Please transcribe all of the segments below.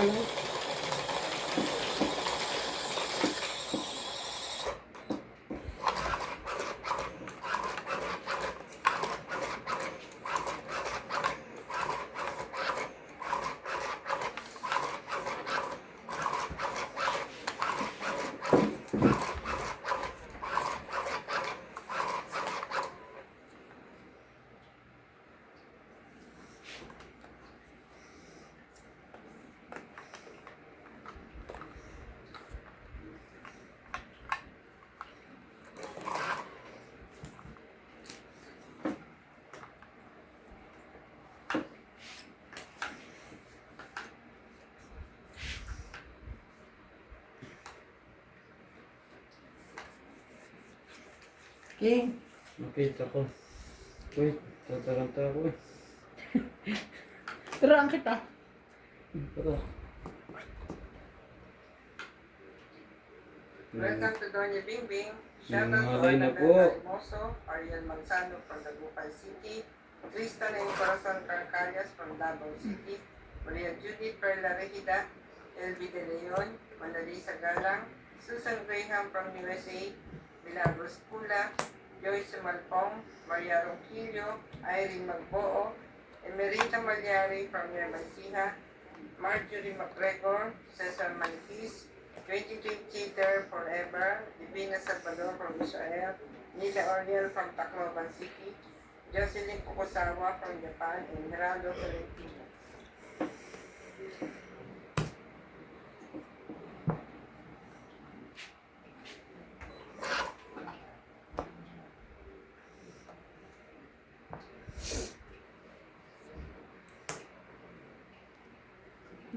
pala. King. Nakita ko. Wait, tataranta ako eh. Turuan kita. Tara. Welcome to Doña Bing Bing. Shout out to Nangalay na po. Annabella Hermoso, Ariel Manzano from Dagupan City, Tristan and Corazon Carcarias from Davao City, Maria Judith Perla Regida, Elvi De Leon, Manalisa Galang, Susan Graham from USA, Milagros Pula, Joyce Malpong, Maria Ronquillo, Irene Magboo, Emerita Malyari from Yermansiha, Marjorie McGregor, Cesar Manquis, 23 Cheater Forever, Divina Salvador from Israel, Nila Oriel from Tacloban City, Jocelyn Fukusawa from Japan, and Geraldo Valentino.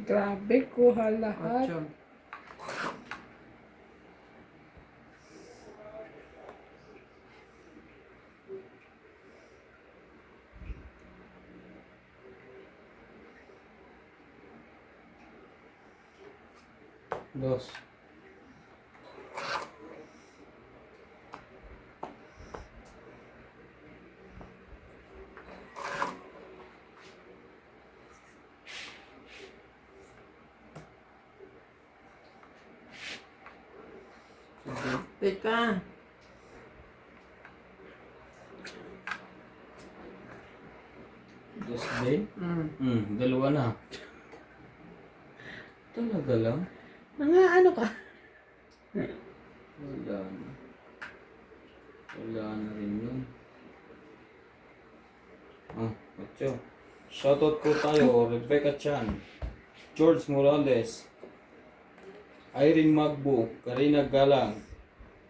Grabe, kuha lahat. 8. Dos. Teka. Dos din? Dalawa na. Talaga lang? Mga ano ka? Wala na. Wala na rin yun. Ocho. Shoutout po tayo, Rebecca Chan, George Morales, Irene Magbo, Karina Galang,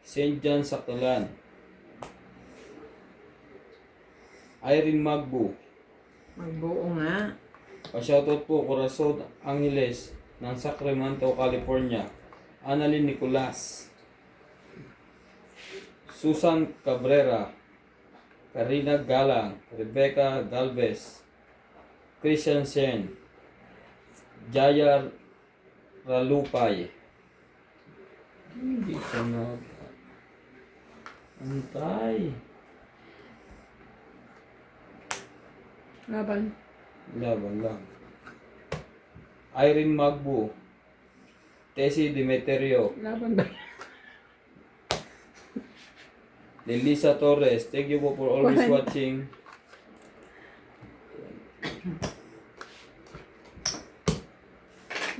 St. John Sakalan, Irene Magbo. Magbuo nga. Pa-shoutout po, Corazon Angeles ng Sacramento, California, Annalyn Nicolas, Susan Cabrera, Karina Galang, Rebecca Galvez, Christian Sen, Jaya Ralupay. Hindi ka na antay. Laban. Laban lang. Irene Magbu, Tessie Demeterio, Laban ba? Lelisa Torres. Thank you po for always Kuhan. watching.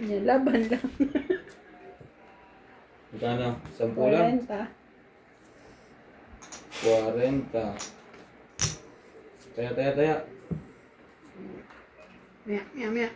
Laban lang. Magkano? 10 lang? 40. 40. Taya. Maya. Maya.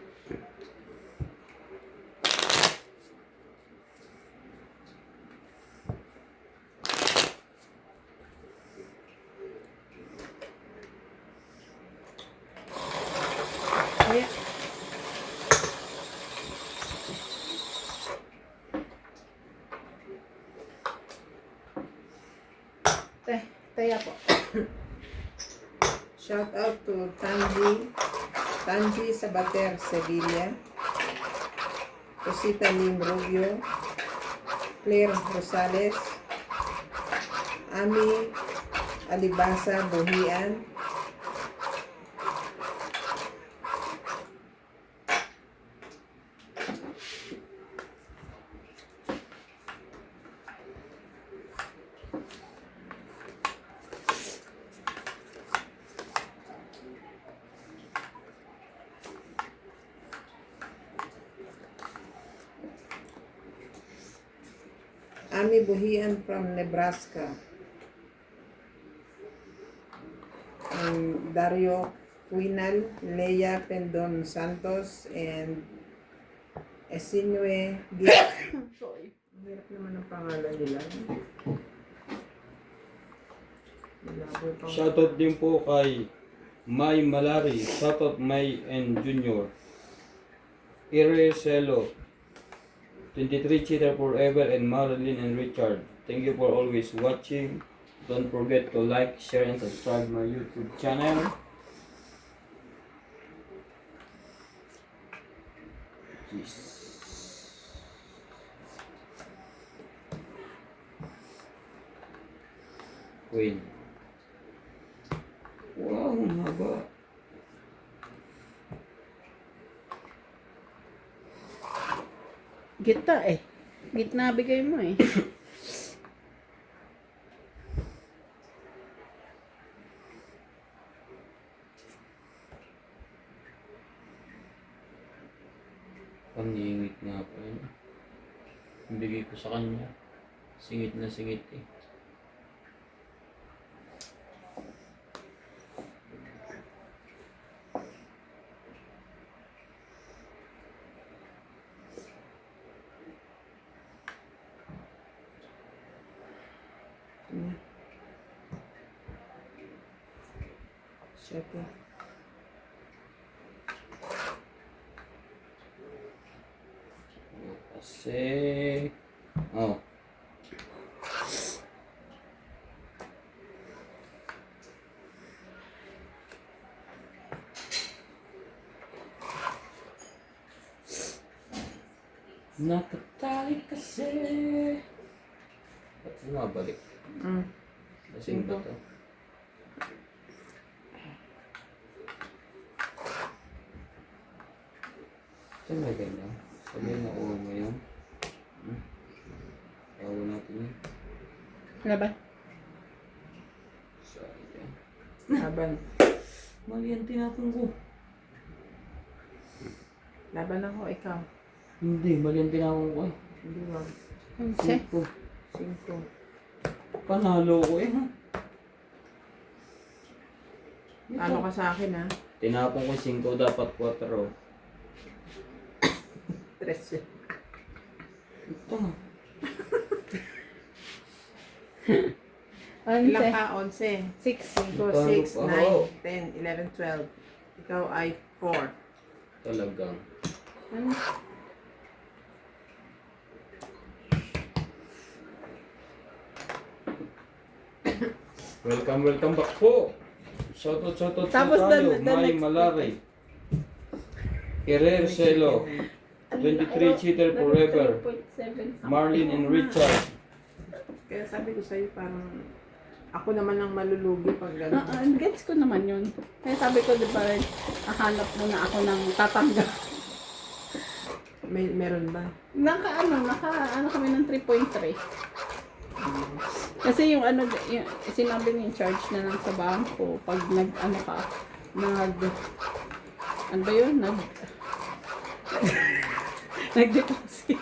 Taya po. Shout out to Tanji Sabater, Sevilla, Rosita Lim Rubio, Claire Rosales, Ami Alibasa Buhian, Ami Buhian from Nebraska. And Dario Quinal, Leia Pendon Santos, and Esinue Sorry. Ang hirap naman ang pangalan nila. Malabo pang- Shoutout din po kay May Malari. Shoutout May and Junior. Ire Celo. 23 Cheater Forever and Marilyn and Richard. Thank you for always watching. Don't forget to like, share, and subscribe my YouTube channel. Jeez. Queen. Wow, ang haba. Gitna eh. Gitna bigay mo eh. Pangingit nga po yun. Bigay ko sa kanya. Singit na singit eh. Siya po. Kasi... Oh. Nakatali kasi. Ba't bumabalik? Lasing ba to? Talaga na. Sabihin na uwan mo yun. Tawa natin yun. Laban. Sayang. Laban. Mali ang tinapon ko. Laban ako, ikaw. Hindi, mali ang tinapon ko eh. Hindi ba? Onse. 5. Panalo ko eh ha. Ano ka sa akin ha? Tinapon ko 5, dapat 4. 3. Ito. Ilang Onse. ka? 11. 6. 5, Talo 6, pa ako. 9, 10, 11, 12. Ikaw ay 4. Talagang. Ano? Welcome back po. Shoutout Tapos po tayo. the May next Malari. Herrera Celo. 23 Cheater Forever. 3.7. Marlin and Richard. Kaya sabi ko sa'yo parang ako naman ang malulugi pag gano'n. Gets ko naman yun. Kaya sabi ko, di ba, hahanap muna ako ng tatanggap. Meron ba? Naka kami ng 3.3. Kasi yung sinabi ni charge na lang sa bangko, pag ano ba yun? Nag-deposit.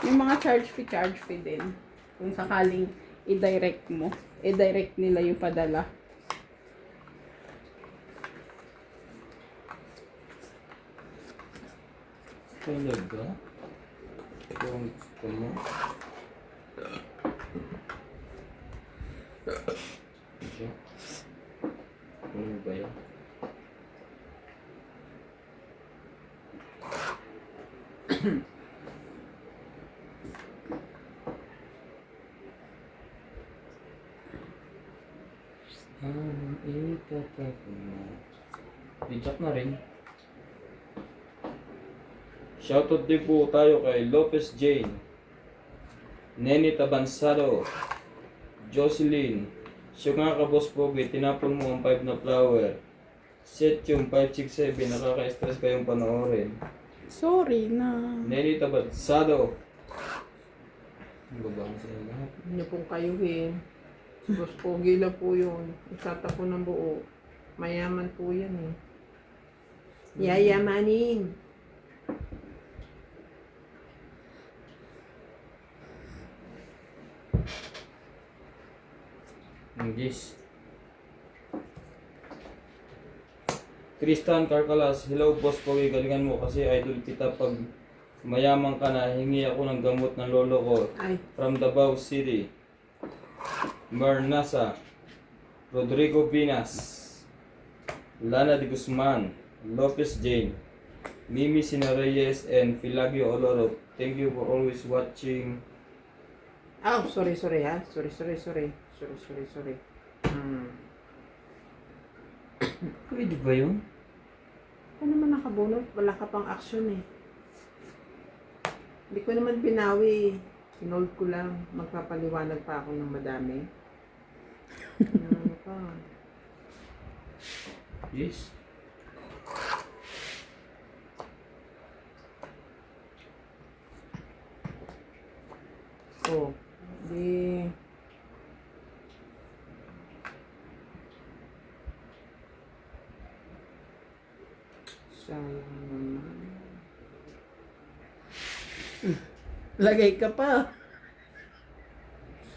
Yung mga charge fee din. Kung sakaling i-direct nila yung padala. Talaga? Ito ang gusto mo? Ito? Ano ba yan? Itatak mo. Dijak na rin. Shoutout din po tayo kay Lopez Jane, Neni Tabansado, Jocelyn, siya nga ka boss Pogi, tinapon mo ang 5 na flower. Set yung 567, nakaka-stress kayong panoorin. Sorry na. Neni Tabansado. Ang baba mo sila lahat. Hindi niyo pong kayuhin. Si Boss Pogi lang po yun. Itatapon ng buo. Mayaman po yan eh. Yayamanin. Yes. Tristan Carcalas, hello boss Pogi, galingan mo kasi idol kita pag mayaman ka na, hingi ako ng gamot ng lolo ko Ay, from Davao City. Marnasa, Rodrigo Pinas, Lana de Guzman, Lopez Jane, Mimi Sinareyes, and Filagio Oloro. Thank you for always watching. oh, sorry ha. Sorry. Pwede ba yun? Ano naman nakabunot? Wala ka pang action eh. Hindi ko naman binawi. Sinold ko lang. Magpapaliwanag pa ako ng madami. Ano pa? Yes. Oh, di... Sayang naman. Lagay ka pa.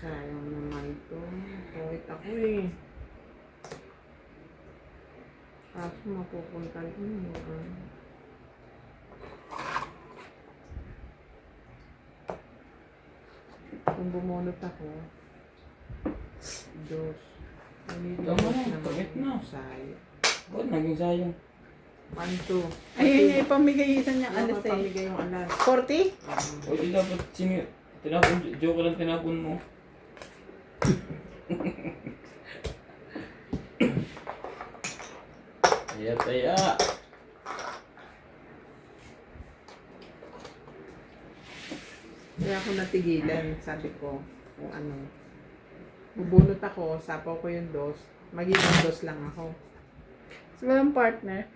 Sayang naman ito. Kahit ako eh. Kaso mapupunta rin yun. Kung bumunot ako, dos. Tama na, pagit na. Sayang. Ba't naging sayang? 1, 2. Ayun yung ipamigayisan niya alas eh. Pamigay yung alas. 40? O di dapat tinapon, joke lang tinapon mo. Taya. Kaya ako natigilan, sabi ko, kung ano. Bubunot ako, sapaw ko yung dos. Magiging dos lang ako. So, walang partner.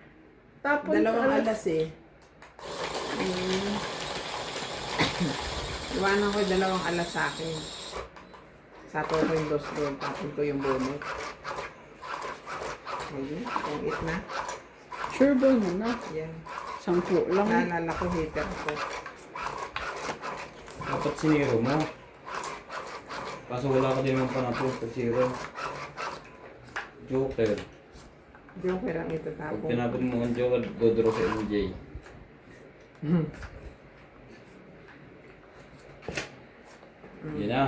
Tapos, Dalawang alas eh. Iwanan ko yung dalawang alas sa akin. Sapaw ko yung dos doon, tapon ko yung bunot. Ayun, kung it na. sure ba mo na? Yan. 10 lang. Naalala ko hater ko. Dapat siniro mo. Kaso wala ka din ng panapos sa zero. Joker. Joker ang Pag itatapon. tinapon mo ang Joker, dodro sa MJ. Yan na.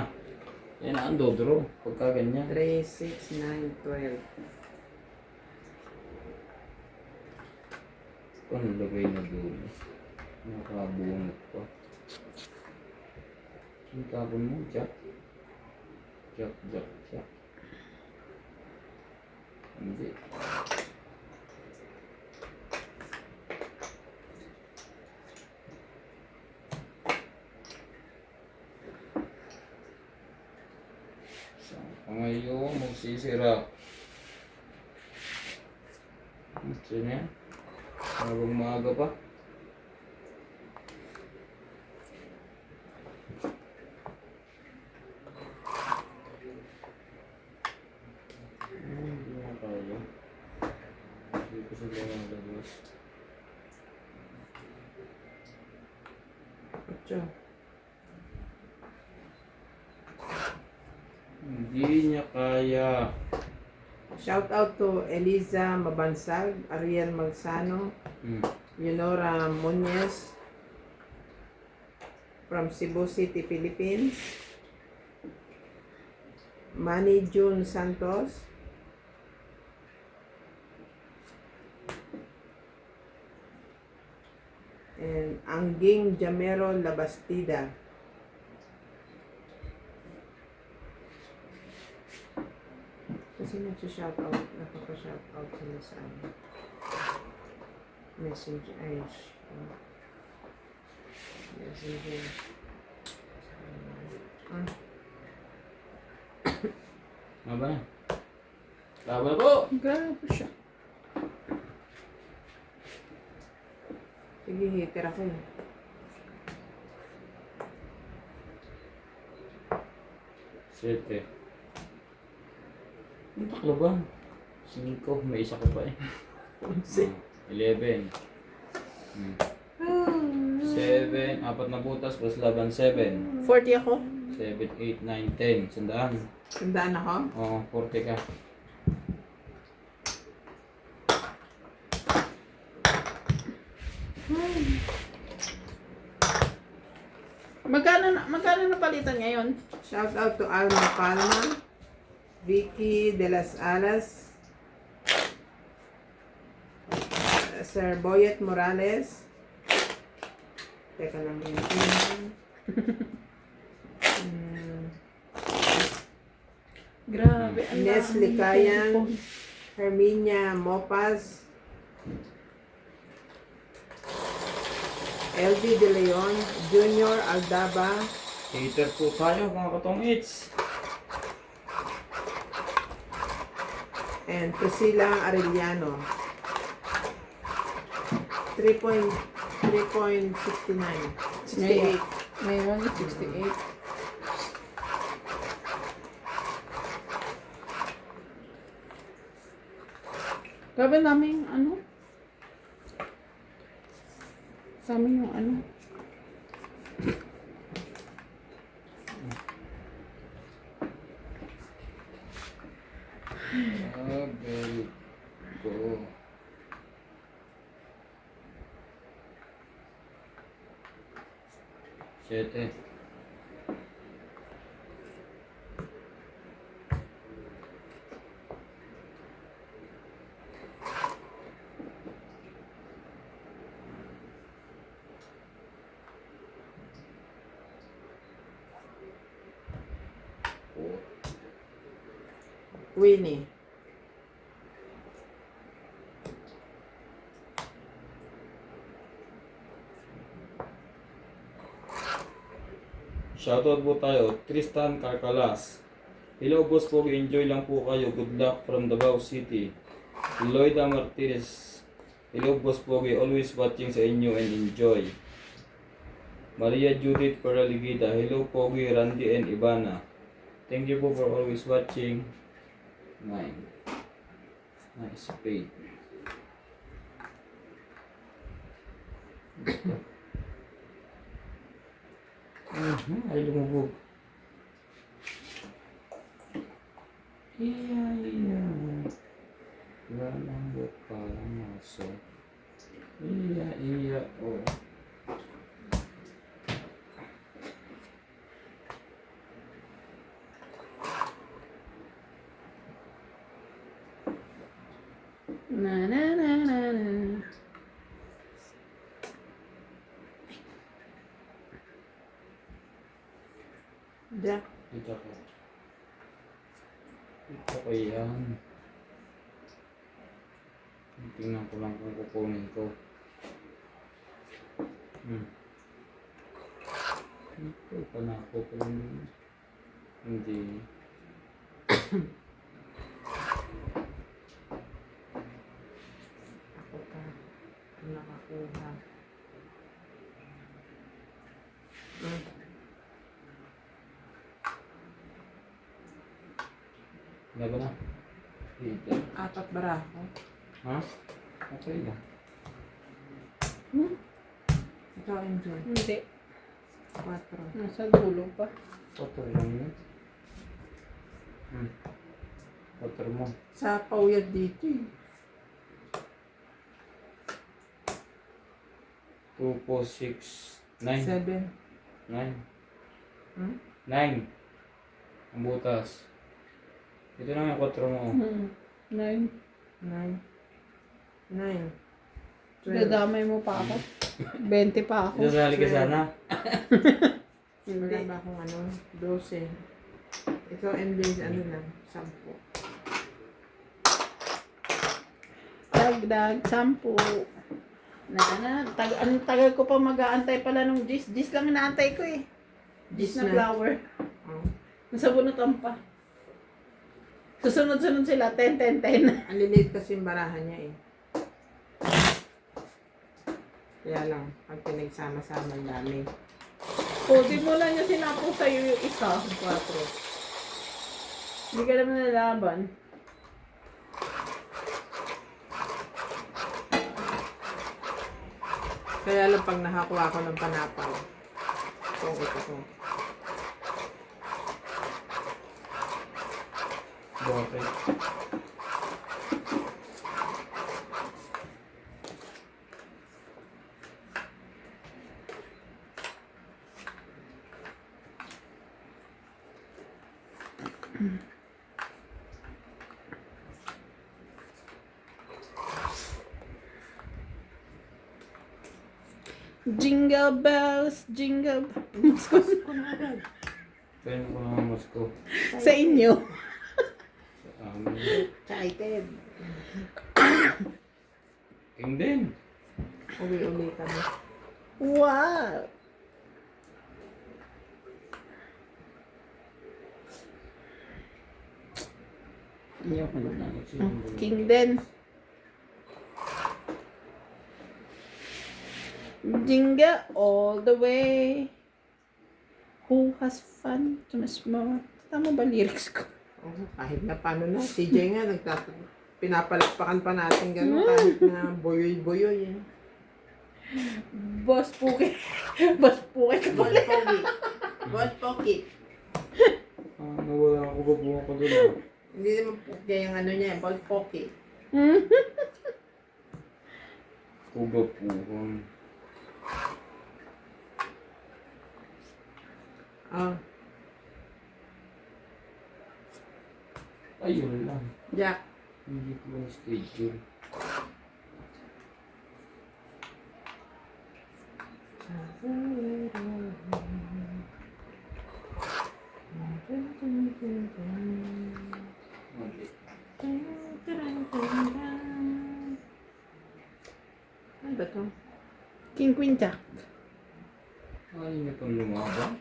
Yan na ang dodro. Pagka ganyan. 3, 6, 9, 12. Ano lagay na dulo? Nakabunot pa. Ang tapon mo, Jack. Jack. Hindi. Saan ngayon magsisira? Ito na yan. Habang maaga pa. Hindi na kaya. Hindi ko sila yung labas. 8. Hindi niya kaya. Shout out to Eliza Mabansag, Ariel Magsano, Leonora Muñez from Cebu City, Philippines. Manny June Santos. And Angging Jamero Labastida. Kasi nagsha-shoutout, napapa-shoutout sila sa message, messenger. Maba na. Laban po! Grabe siya. Sige, hater ako eh. Sete. Ang taklo ba? 5, may isa ko pa eh. 11. 7, 4 na butas plus laban 7. 40 ako. 7, 8, 9, 10. Sandaan. Tandaan ako? Oo, 40 ka. Magkano na palitan ngayon? Shout out to Alma Palma, Vicky de las Alas, Sir Boyet Morales. Teka lang yun. Grabe. ang Ines dami Licayan, cellphone. Herminia Mopas, LV De Leon, Junior Aldaba, Hater po tayo mga katong hits. and Priscilla Arellano. 3.69. 68. Ngayon, 68. Grabe namin ano? Sa amin yung ano? Abel ko. Siyete. Winnie. Shoutout po tayo, Tristan Carcalas. Hello boss po, enjoy lang po kayo. Good luck from Davao City. Lloyda Martinez. Hello boss po, always watching sa inyo and enjoy. Maria Judith Paraligida. Hello po, Randy and Ivana. Thank you po for always watching. 9. Nice spade. Ay lumubog. Iya. Lalambot parang aso. Iya, oh. Na na na na na. Jack. Dito ko. Dito ko yan. Tingnan ko lang kung kukunin ko. Ito pa na ako pero hindi. Ako pa. Nakakuha. Laban na. Dito. 4 barako. Ha? Okay lang. Ikaw enjoy. Hindi. 4. Nasa dulo pa. 4 lang yun. 4 mo. Sa pauyad dito eh. 2, 4, 6, 9. 7. 9. 9. Ang butas. Ito na yung 4 mo. 9. 9. 9. 12. Dadamay mo pa ako. 20 pa ako. Isasali ka sana. Wala ba akong ano? 12. Ikaw MJ, ano lang? 10. Dagdag, 10. Ang tagal ko pa mag-aantay pala nung gis. Gis lang inaantay ko eh. Gis na flower. Oh. Nasa bunutan pa. Susunod-sunod sila. 10, 10, 10. Ang liliit kasi yung barahan niya eh. Kaya lang, pag pinagsama-sama ang dami. O, di mo lang niya sinapong sa'yo yung isa. 4. Hindi ka naman nalaban. Kaya lang pag nakakuha ko ng panapal. Ito ko. Bakit? Jingle bells, jingle bells. Kaya ko na mas ko. Sa inyo. Sa amin. Excited. King din. Uli-uli kami. Wow. Ayoko na. King din. Jingle all the way. Who has fun to miss more? Tama ba lyrics ko? Oh, kahit na paano na. CJ nga, pinapalakpakan pa natin gano'n kahit na boyoy-boyoy. Eh. Boss Puki. Boss Puki ka Boss pala. Pogi. Boss Pogi. Nawala ako ba buha ko doon ah. Hindi naman Pogi yung ano niya, Boss Pogi. Kuba puhang. Oh, Ayun lang. Jack. Hindi ko na schedule. Mali. Ano ba to? King Queen Jack. Ayaw niyo pang lumaban?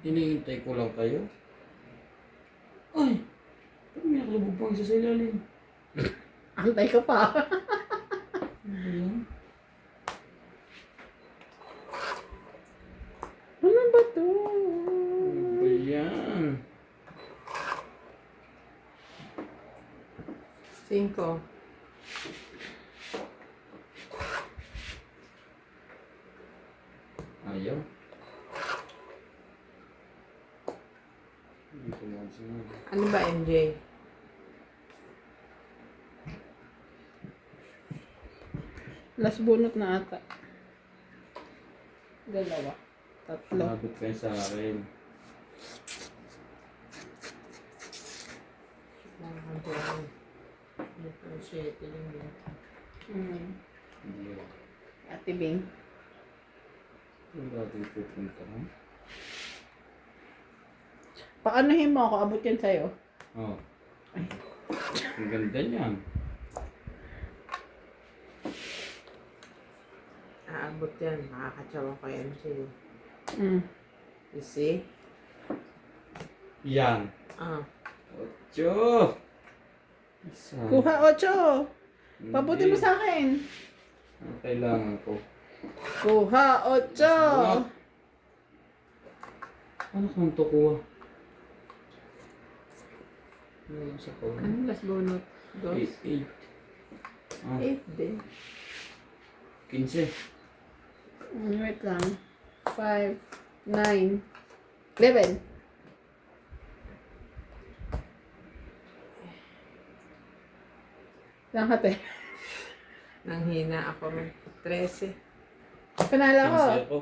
Hinihintay ko lang kayo. Ay! Parang may nakalubog pang isa sa ilalim. Antay ka pa. Ano ba yan? Ano ba to? Ano ba yan? 5. Ayaw. Hindi ko masin. Ano ba, MJ? Last bunot na ata. Dalawa. Tatlo. Labot kayo sa akin. Differentiate yung yun. Hindi ako. Ate Bing. Yung dati pupunta mo? Paanohin mo ako, abot yan sa'yo. Oo. Ang ganda niyan. Aabot yan. Makakatsawa ko MJ. You see? Yan. Ah. 8. Isa. Kuha 8. Pabuti mo sa akin. Ang kailangan ko. Kuha 8. Ano kung ito kuha? Ano sa ko? Ano last bonus? 2? 8. 8 din. 15. Wait lang. 5, 9, 11. Lang hati. Nanghina ako rin. 13. Panalo ko. 15 ako.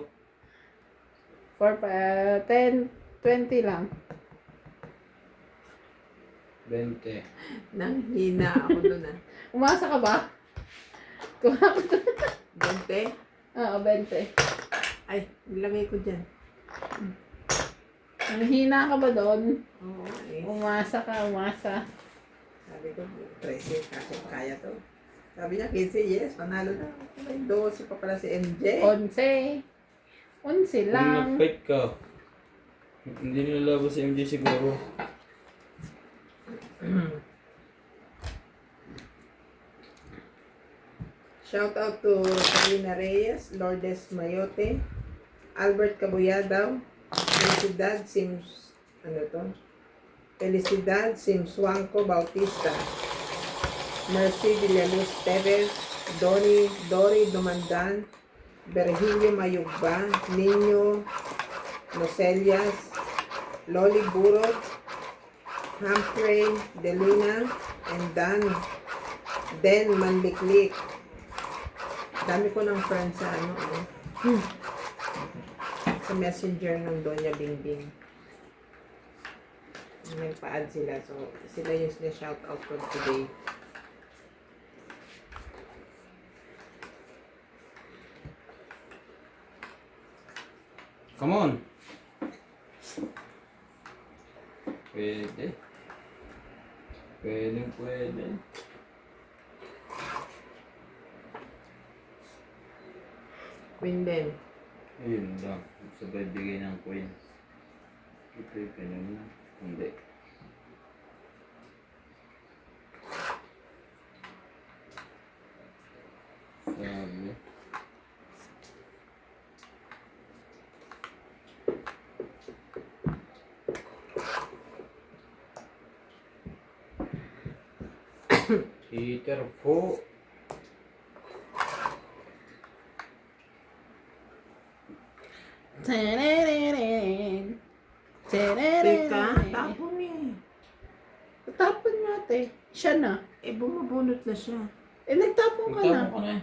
4, 10, 20 lang. 20. Nanghina ako dun ah. Umasa ka ba? Kuha ko. 20? Oo, 20. Ay, nilagay ko dyan. Nanghina ka ba doon? Oo, eh. Umasa ka, umasa. Sabi ko, 13 kasi kaya to. Sabi niya, 15, yes, panalo na. May 12 pa pala si MJ. 11. 11 Kung lang. nag-fight ka, hindi nilalabas si MJ siguro. Shout out to Carolina Reyes, Lourdes Mayote, Albert Cabuyadaw, Felicidad Sims, ano to? Felicidad Simsuanco Bautista, Mercy Villaluz Teves, Dory Dumandan, Virgilio Mayugba, Nino Nocelias, Loli Burod, Humphrey, Delina, and Dan Manliklik. Dami ko ng friends sa ano, sa messenger ng Doña Bingbing. Nagpa-add sila. So, sila yung shout out for today. Come on. Pwede. Pwede. Queen din. Ayun lang. Sabay bigay ng coin. Ito yung kanina. Hindi. Sabi. Peter po. Tararararan. Teka, Tararararan. tapon eh. Tapon nga, te. Siya na. Eh, bumabunot na siya. Eh, nagtapon ka na. Magtapon ka na eh.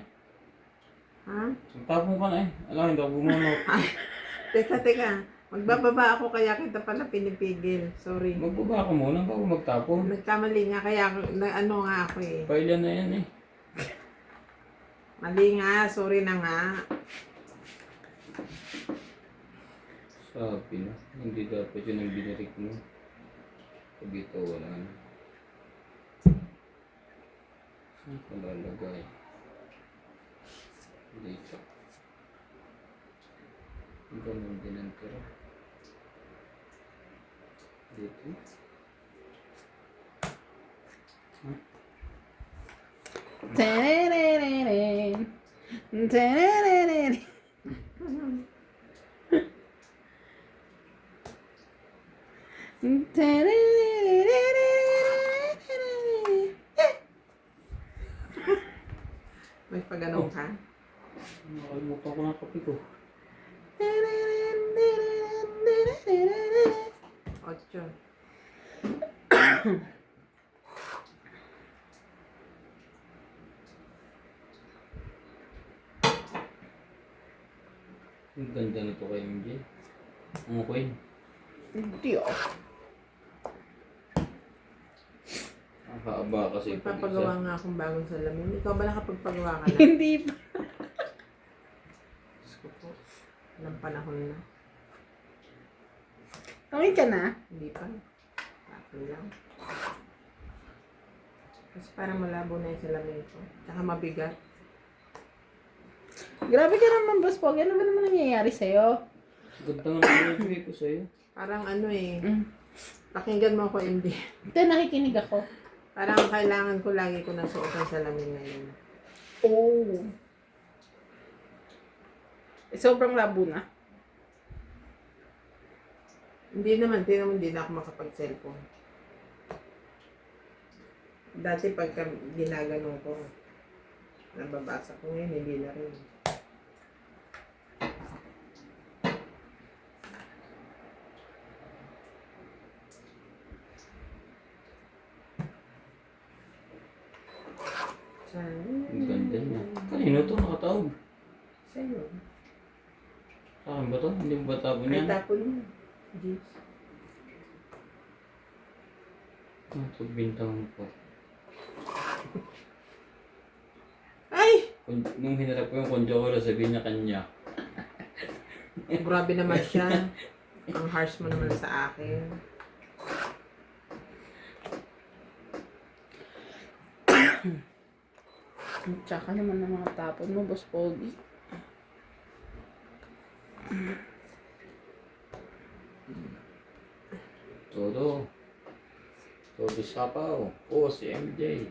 Ha? Magtapon ka na eh. Alam, hindi ako bumunot. Teka. Magbababa ako kaya kita pala pinipigil. Sorry. Magbaba ka muna bago magtapon. Nagkamali nga kaya ano nga ako eh. Pailan na yan eh. Mali nga, sorry na nga. Sabi na. Hindi dapat yun ang binarik mo. Pag ito wala na. Saan ka lalagay? Dito. Ganun din ang tira. Dito. Tararararan. Tararararan. May pagano'n ka? Nakalimutan ko na kape ko. 8. Ang ganda nito kay MJ. Ang coin. Hindi oh. Ang haba kasi pag Magpapagawa nga akong bagong salamin. Ikaw ba nakapagpagawa ka na? Hindi pa. Diyos ko po. Ilang panahon na. Okay ka na? Hindi pa. Tapos lang. Kasi parang malabo na yung salamin ko. Tsaka mabigat. Grabe ka naman, boss Pogi. Ano ba naman nangyayari sa'yo? Ganda nga ang nabigay ko sa'yo. Parang ano eh. Mm. Pakinggan mo ako, MD. Ito, nakikinig ako. Parang kailangan ko lagi ko nasuot ang salamin ngayon. Oh. Eh, sobrang labo na. Hindi naman, hindi na ako makapag-cellphone. Dati pagka ginagano ko, nababasa ko ngayon, hindi na rin. Ang ganda niya. Kanino to nakatawag? Sa'yo. Sa akin ba to? Hindi mo ba tapon Ay, yan? tapon mo. Jeez. Pagbintang ko. Ay! Nung hinarap ko yung kondyo ko, sabihin niya kanya. Grabe naman siya. Ang harsh mo naman sa akin. Tsaka naman ng mga tapon mo, boss Pogi. Todo. Todo sapaw. Oh, si MJ.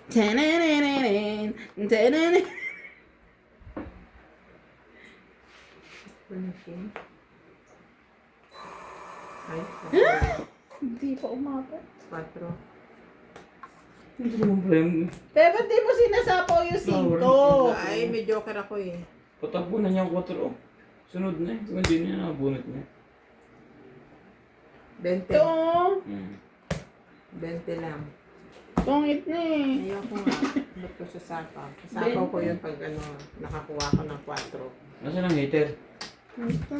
Tararararan. Tararararan. Ay, Hindi pa umabot. 4. Hindi naman pala yung Pero ba't di mo sinasapaw yung 5? Ay, may joker ako eh. patapunan niya ang 4. Sunod na eh. Kung hindi niya nakabunot niya. 20. Ito. Hmm. 20 lang. Pungit na eh. Ayoko nga. Ba't ko sa sapaw? Sa sapaw ko yun pag ano, nakakuha ko ng 4. Nasaan ang heater? Ito.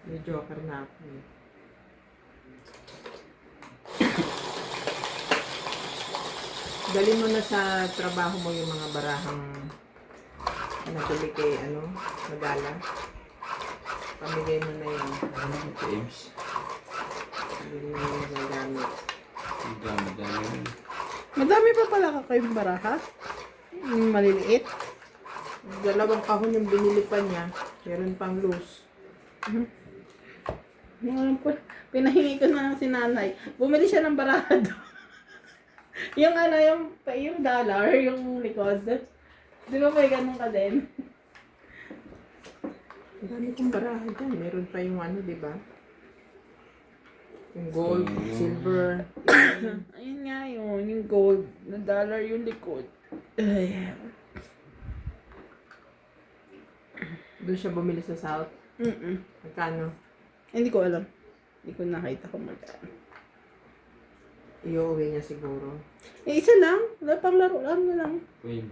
May joker na ako. eh. Dalhin mo na sa trabaho mo yung mga barahang nabili kay Madala. Pamigay mo na yan. Ano ba ito, Ems? Pamigay mo yung gagamit. Ang dami-dami. Madami pa pala ka kayong baraha. Yung maliliit. Dalawang kahon yung binili pa niya. Meron pang loose. Yung alam ko, pinahingi ko na lang si nanay. Bumili siya ng baraha doon. yung dollar, yung likod. Di ba may ganun ka din? Ang dami kong baraha dyan. Meron pa yung di ba? Yung gold, silver. Ayun nga yun, yung gold. Na dollar yung likod. Ay. Doon siya bumili sa South. Magkano? Hindi ko alam. Hindi ko nakita kung magkano. Iuwi niya siguro. Eh, isa lang. Wala pang laro lang na lang. Queen.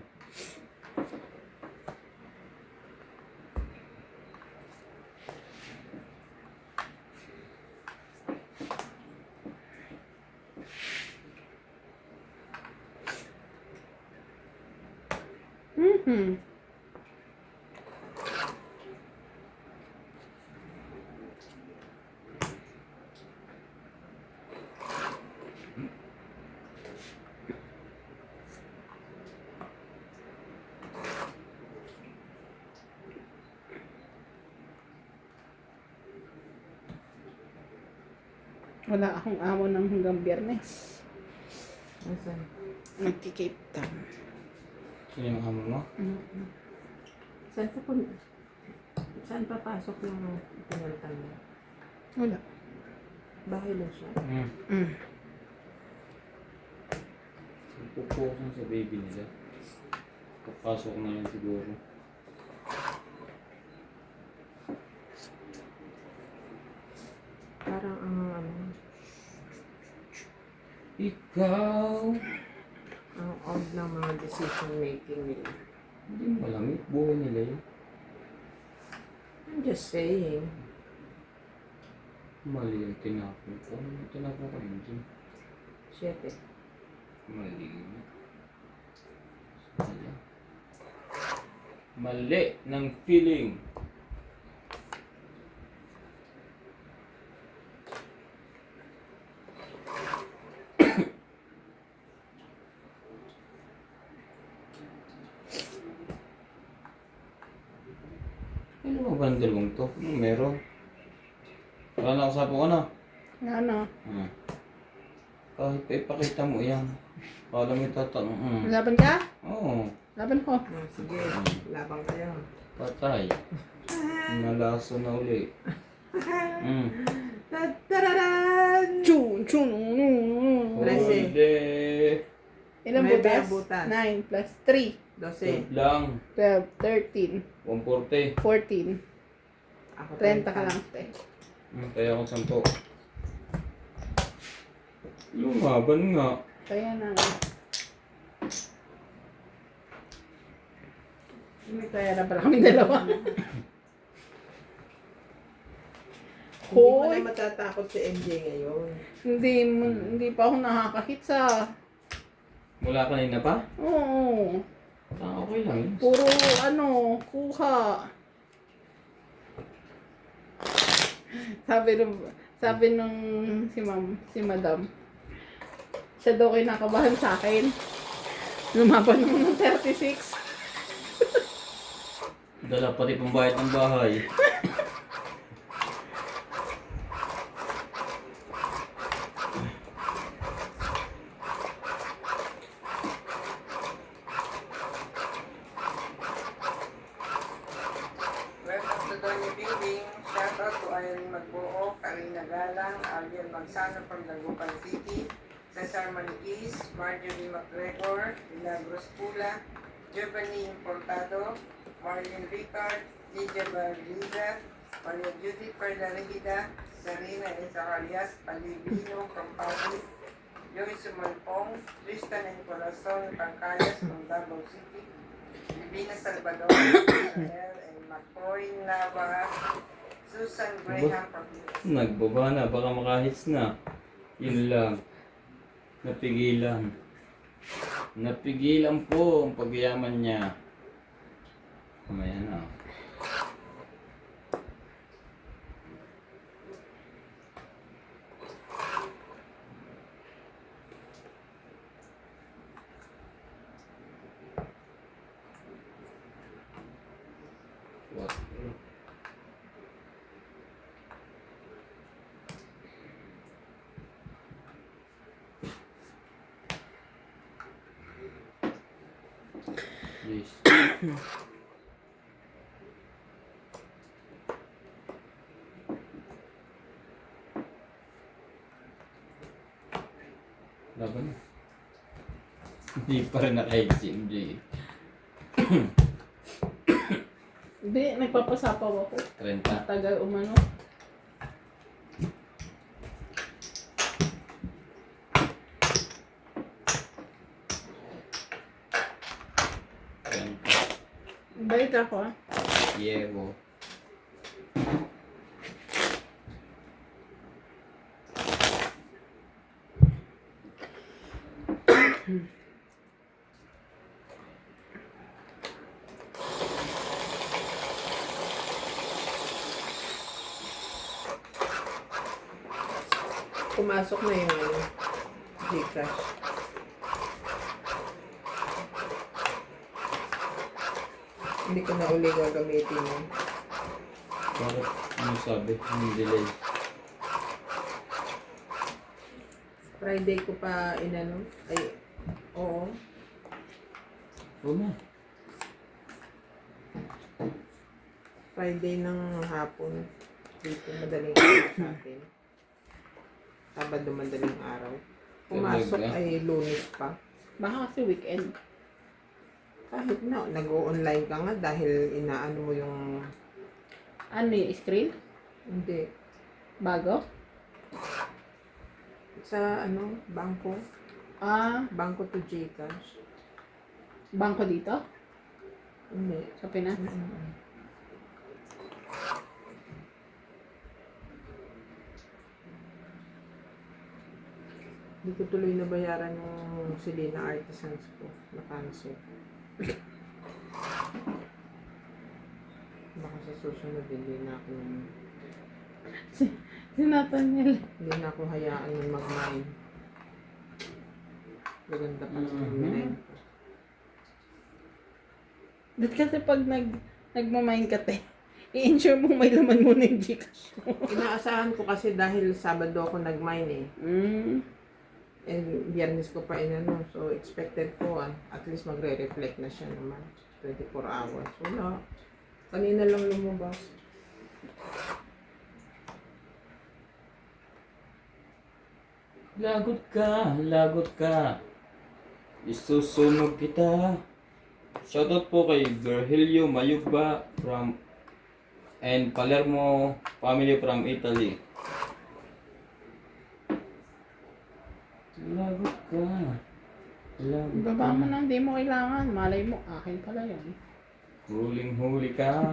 Mhm. Wala akong amo ng hanggang Biyernes. Asan? Nagki-Cape Town. Sino yung amo mo? Saan pa saan papasok yung pinunta niya? Wala. Bahay lang siya. Pupukan sa baby nila. Papasok na yan siguro. Parang Ikaw! ang odd ng mga decision making nila. Hindi malamig. Buhay nila yun. I'm just saying. Mali yung tinapon ko. Ano yung tinapon ko yun dyan? 7. Mali yun. Mali. Mali ng feeling. Ano ba ba ang dalawang to? Anong meron? Wala na ako sapo ko na. Ano? Kahit pa ipakita mo yan. Kala mo tatanong. Laban ka? Oo. Laban ko. Sige, labang kayo. Patay. Nalaso na uli. Tadararan! Chun! Chun! Trece. Uli. Ilang May butas? butas. 9 plus 3. 12. Lang. 12, 13, 140. 14. Ako 30 ka lang, te. Kaya akong 10. Lumaban nga. Kaya na. May kaya na pala kami dalawa. Hindi mo Hoy! na matatakot si MJ ngayon. Hindi pa ako nakakahit sa... Mula kanina pa? Oo. Okay lang yun. Puro kuha. Sabi nung si madam, siya daw kinakabahan sa akin. Lumaban mo ng 36. Dala pati pambayad ng bahay. Welcome to Doña Building. Shout out to Irene Magbuo, Karina Galang, Alvin Magsano from Dagupan City, Cesar Maniquis, Marjorie McGregor, Milagros Pula, Giovanni Importado, Marlene Ricard, Lydia Barriga, Maria Judith Perla Regida, Zarina Zacarias Palivino from Pasig, Joy Sumalpong, Tristan and Corazon Pancayas from Davao City, Divina Salvador, Israel and McCoy Nava, Susan Graham from Nagbaba na, baka makahits na. Yun lang. Napigilan. Napigilan po ang pagyaman niya. Kamaya na. What? Please. Laban na. Hindi pa rin naka-HMJ. Hindi, nagpapasapaw ako. 30. Tagal umano. Bait ako ah. Yebo. Pumasok na yung ano, Gcash. Hindi ko na uli gagamitin yun. Bakit? Ano sabi? Anong delay? Friday ko pa inano. Ay, oo. Oo na. Friday ng hapon. Dito madaling araw sa atin. Sabado madaling araw. Pumasok Talaga? ay Lunes pa. Baka kasi weekend. Kahit na, nag-o-online ka nga dahil inaano mo yung... Ano yung screen? Hindi. Bago? Sa ano, bangko. Ah, Bangko to Gcash. bangko dito? Hindi. Sa Pinas? Hindi ko tuloy nabayaran yung Selena Artisans ko. Na-cancel. Baka sa susunod, hindi na ako Si Nathaniel. hindi na ako hayaan ng mag-mine. Maganda pa ng mine ko. Ba't kasi pag nagmamain ka te, i-ensure mong may laman muna yung Gcash mo. Inaasahan ko kasi dahil Sabado ako nag-mine eh. And Biyernes ko pa inano. So, expected ko at least magre-reflect na siya naman. 24 hours. Wala. Kanina lang lumabas. Lagot ka, lagot ka. Isusunog kita. Shoutout po kay Virgilio Mayugba from and Palermo family from Italy. Lagot ka. Lagot Baba ka. mo na, hindi mo kailangan. Malay mo, akin pala yan. Huling-huli ka.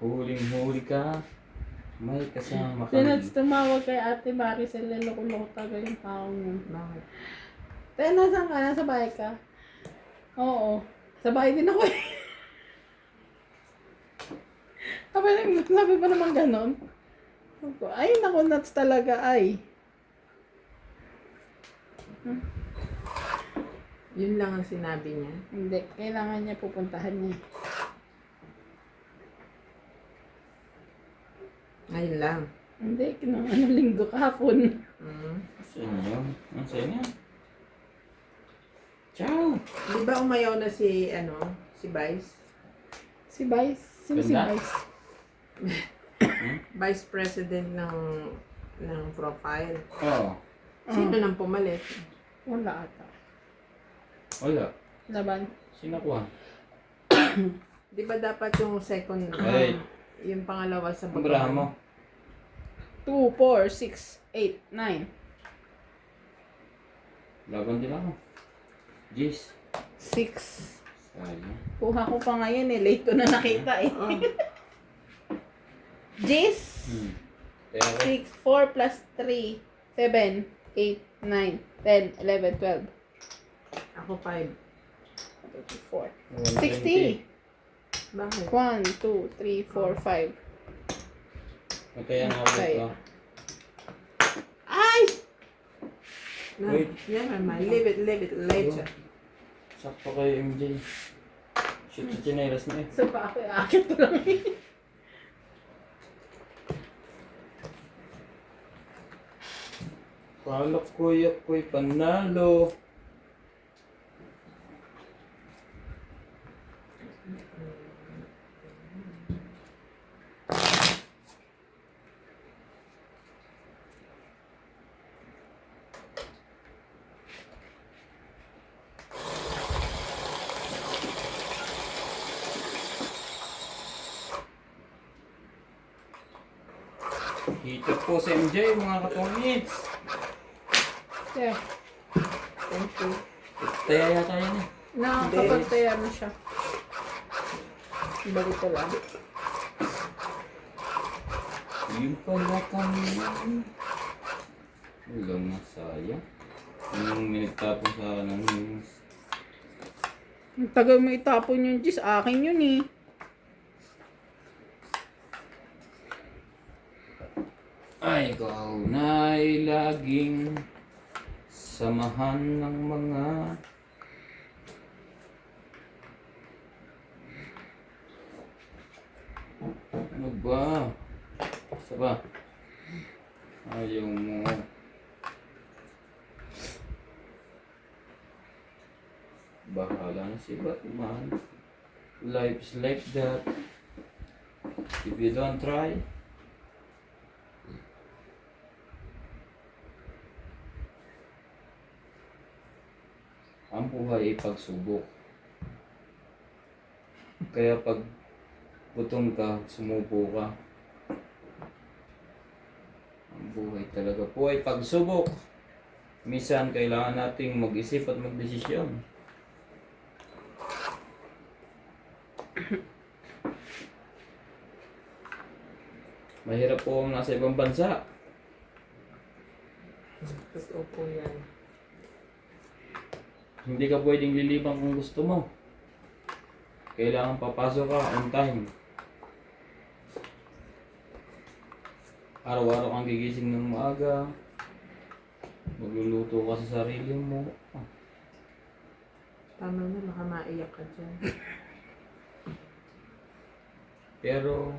Huling-huli ka. May kasama ka. Sinats tumawag kay Ate Maricel, loko-loko tagal yung taong yun. Bakit? Tayo, nasaan ka? Nasa bahay ka? Oo. Sa bahay din ako eh. Sabi pa naman ganon. Ay, naku, nuts talaga ay. Yun lang ang sinabi niya. Hindi, kailangan niya pupuntahan niya. Ngayon lang. Hindi, linggo kahapon. Sa inyo? Ang sa inyo? Ciao! Di ba umayaw na si, si Vice? Si Vice? Sino si Ganda? Vice? Vice President ng profile. Oo. Sino nang pumalit? Wala ata. Wala. Laban. Sinakuha. Di ba dapat yung second, Ay. yung pangalawa sa baba? Numerahan mo. 2, 4, 6, 8, 9. Laban din ako. Jeez. 6. Sayang. Kuha ko pa ngayon eh. Late ko na nakita eh. Oh, Jis! Kaya ako. 6, 4 plus 3, 7, 8, 9, 10, 11, 12, ako 5. 4. 120. 60! Bakit? 1, 2, 3, 4, 5. Kaya nga ako Okay. ito. Ay! No, Wait. never mind. Leave it later. Sakto kayo, MJ. Shoot sa chinelas na eh. So pa ako, akit ko lang eh. Kala ko ako'y panalo. Dito po si MJ, mga katungits. Yeah. Thank you. Kaya yata yan eh. Nakakapagtaya na siya. Balik ko lang. Yung pala kami. Walang masaya. Yung minagtapon sa news. Ang tagal mo itapon yung Jis. Akin yun eh. Ay, ikaw na'y laging samahan ng mga ano ba? Isa ba? Ayaw mo. Bahala na si Batman. Life's like that. If you don't try, ang buhay ay pagsubok. Kaya pag gutom ka, sumubo ka. Ang buhay talaga po ay pagsubok. Minsan kailangan nating mag-isip at magdesisyon. Mahirap po ang nasa ibang bansa. Totoo po yan. Hindi ka pwedeng lilibang kung gusto mo. Kailangan papasok ka on time. Araw-araw kang gigising ng maaga. Magluluto ka sa sarili mo. Tama na, baka maiyak ka dyan. Pero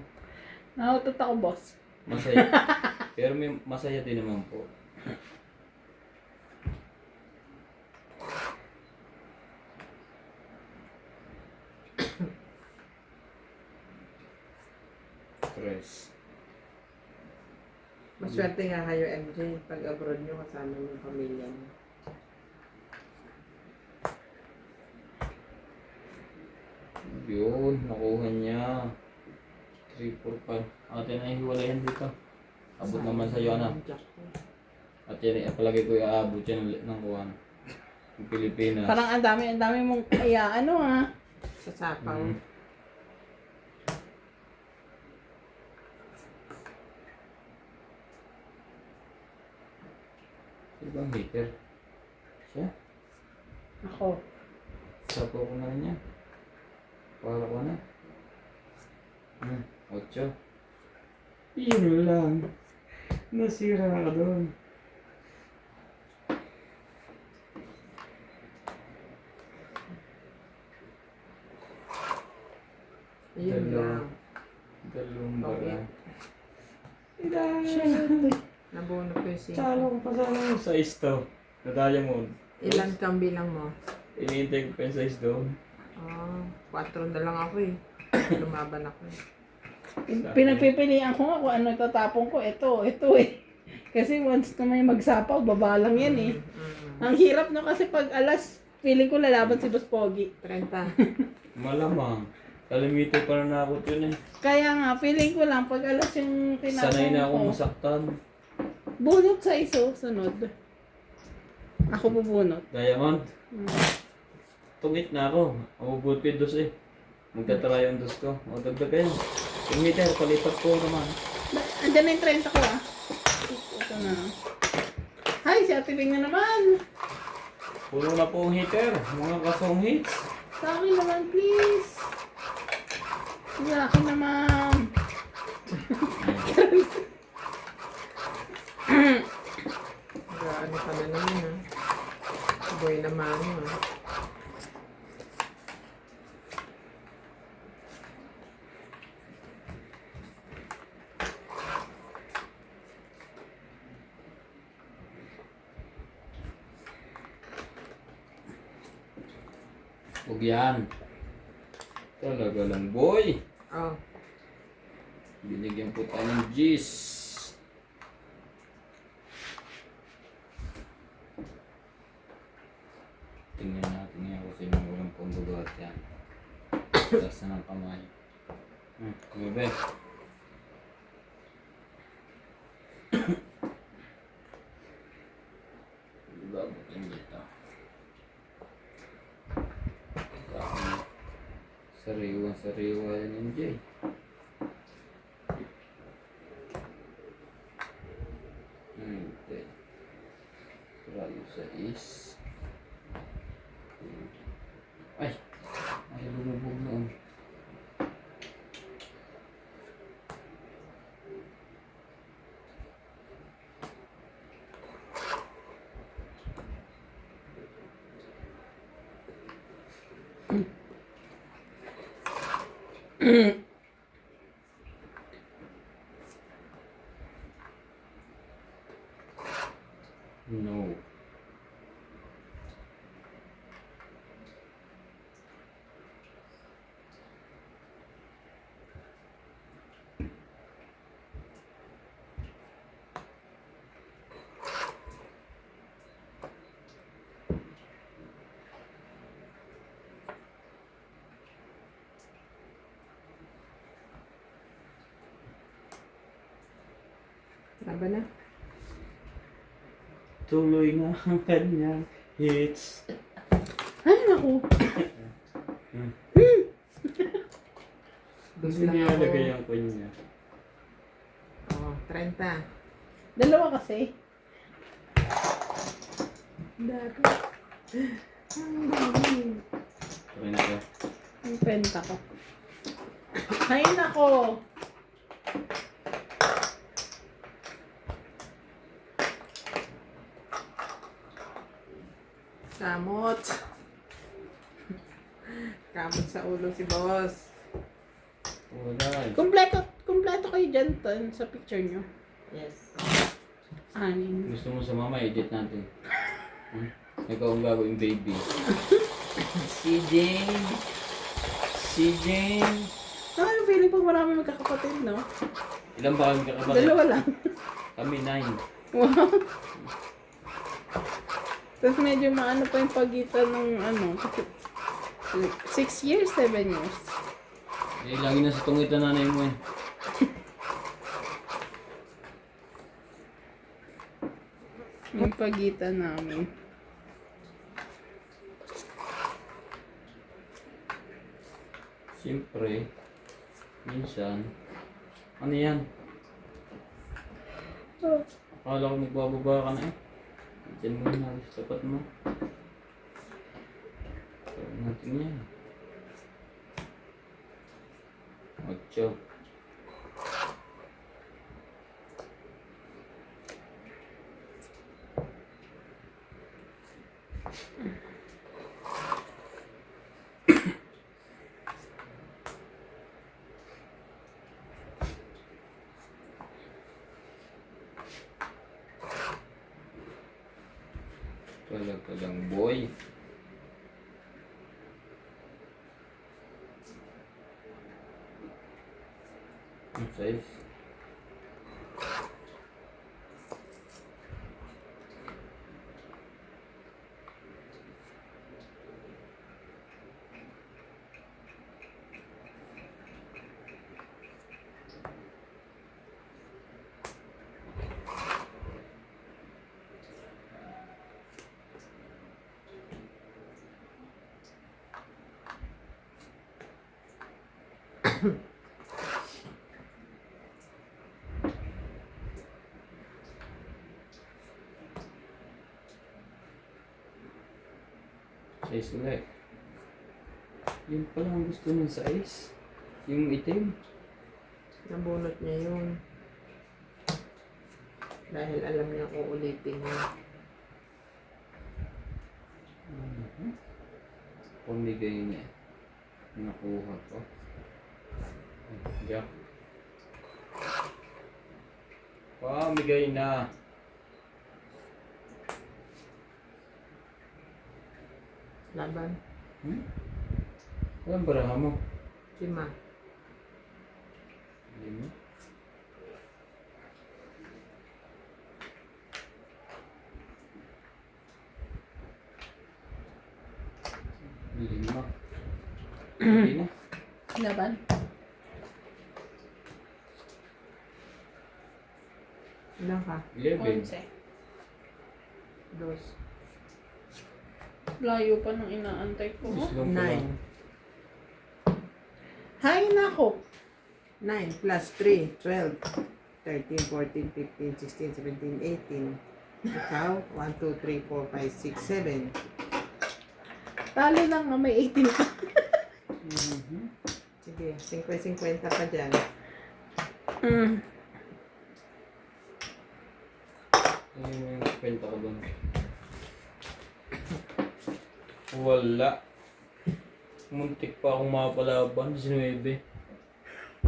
Nautot ako, boss. masaya. Pero may masaya din naman po. Stress. Maswerte nga kayo, MJ, pag abroad nyo kasama yung pamilya mo. Yun, nakuha niya. 3, 4, 5. Ate na hiwalayan dito. Abot naman sa'yo na. Jack ko. At yan, palagi ko iaabot yan ulit ng kuwan. Yung Pilipinas. Parang ang dami mong kaya ano ha. Sa sapaw. Mm. Sino bang hater? Siya? Ako. Sapo ko na rin yan. Para ko na. 8. Yun lang. Nasira ka doon. Yun lang. Dalawang Okay. bara. Nabuno ko yung sink. Tsalo ko pa sana yung size to. Na diamond. Ilan kang bilang mo? Iniintay ko pa yung size doon. 4 na lang ako eh. Lumaban ako eh. Pinagpipilian ko nga kung ano tatapon ko. Ito eh. Kasi once na may magsapaw, baba lang yan eh. Mm. Ang hirap no kasi pag alas Feeling ko lalaban si Boss Pogi. 30. Malamang. Kalimitan pa na ako yun eh. Kaya nga, feeling ko lang, pag alas yung tinapong Sanay na akong ko, masaktan. bunot sa iso, sunod. Ako bubunot. Diamond. Hmm. Tungit na ako. Umubot ko yung dos eh. Magtatry yung dos ko. O dagdag kayo. 1 meter, palipat ko naman. Andyan na yung 30 ko ah. Ito na. Hi, si Ate Bing na naman. Puro na po ang heater. Mga kasong hits. Sa akin naman, please. Sa akin naman. Ano ka na naman ha. Boy naman ha. Huwag yan. Talaga lang boy. Oh. Binigyan po tayo ng G's. Tingnan natin nga kung sino walang pambugat yan. Taas na ng kamay. Bebe. Gabot yung dito. Sariwa yan yung J. Hindi. Rayo sa is. Ay! Ay, lumubog noon. No. Laban na. Tuloy na ang kanyang hits. Ay, naku. Dos Hindi lang niya ako. lagay ang kanya. Oh, 30. Dalawa kasi. Dati. Ang dami. Try na ka. Ang penta ko. Ay, nako. Kamot. Kamot sa ulo si boss. Wala eh. Kompleto kayo dyan Ton, sa picture nyo. Yes. Anin. Gusto mo sa mama, edit natin. Ikaw ang gagawin baby. Si Jane. Si Jane. Ay, feeling pag marami magkakapatid, no? Ilan ba kami kakapatid? Dalawa lang. Kami 9. Wow. Tapos medyo maano pa yung pagitan ng ano, 6 years, 7 years. Eh, lagi na sa tungit na nanay mo eh. Yung pagitan namin. Siyempre, minsan, ano yan? Akala ko magbababa ka na eh. Diyan mo na sa tapat mo. Gawin natin yan. 8. Talaga lang boy. Ang size. Size ulit. Yun pala ang gusto ng size. Yung itim. Nabunot niya yun. Dahil alam niya uulitin niya. Pamigay niya. Nakuha ko. Diyak. Pamigay na. Laban. Walang baraha mo. 5. 5. Lima. Hindi na. Laban. Ilan ka? 11. 11. 2. Layo pa ng inaantay ko. Is lang pala. 9. Hay nako. 9 plus 3, 12, 13, 14, 15, 16, 17, 18. Ikaw, 1, 2, 3, 4, 5, 6, 7. Talo lang na may 18 ka. Sige, 50-50 pa dyan. Ayun yung kwenta ko doon. Wala. Muntik pa akong mapalaban. 19.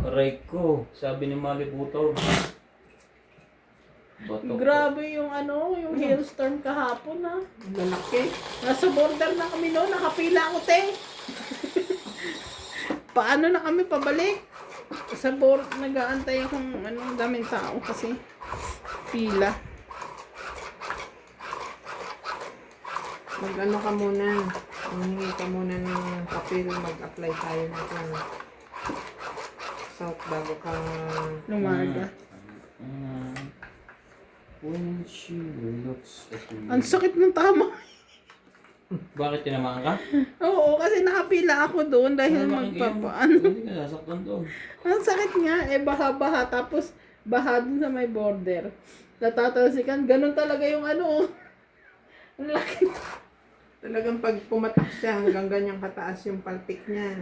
Aray ko. Sabi ni Mali Putaw. Bato ko. Grabe yung yung hailstorm kahapon ha. Ang lalaki. Nasa border na kami noon, nakapila ako te. Paano na kami pabalik? Sa board, nag-aantay akong daming tao kasi pila. Mag-ano ka muna. Humingi ka muna ng papel. Mag-apply tayo na kung South bago ka. Lumaga. When she looks at me. Ang sakit ng tama. Bakit tinamaan ka? Oo, kasi nakapila ako doon dahil magpapaan. Hindi ka sasaktan doon. Ang sakit nga, baha-baha, tapos baha dun sa may border. Natatalsikan, ganun talaga yung ang laki. Talagang pag pumatak siya hanggang ganyang kataas yung palpik niya.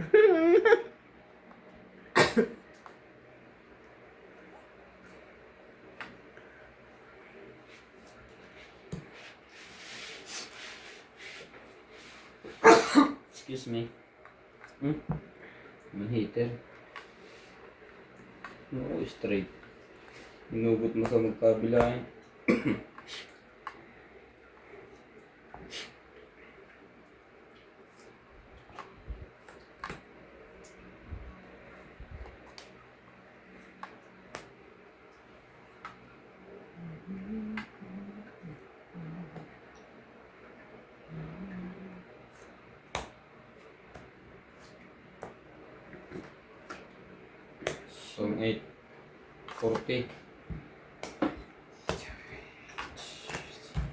Excuse me. Manhitter. No, straight. Inugot mo sa magkabila eh. So, 8. 40.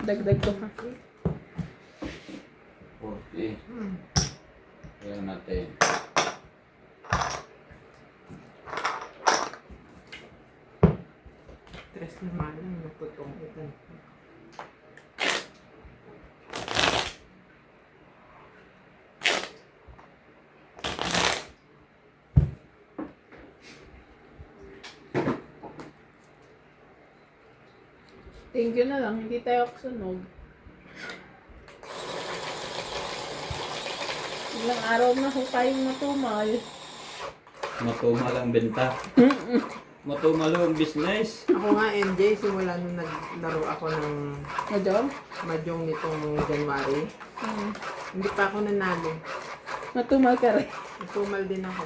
Dagdag ko ha. 40. Kaya natin. Tres naman ang naputong ito. Thank you na lang, hindi tayo sunog. Ilang araw na ho tayong matumal. Matumal ang benta. Matumal ang business. Ako nga, MJ, simula nung naglaro ako ng Madam? mahjong nitong January, hindi pa ako nanalo. Matumal ka rin. Natumal din ako.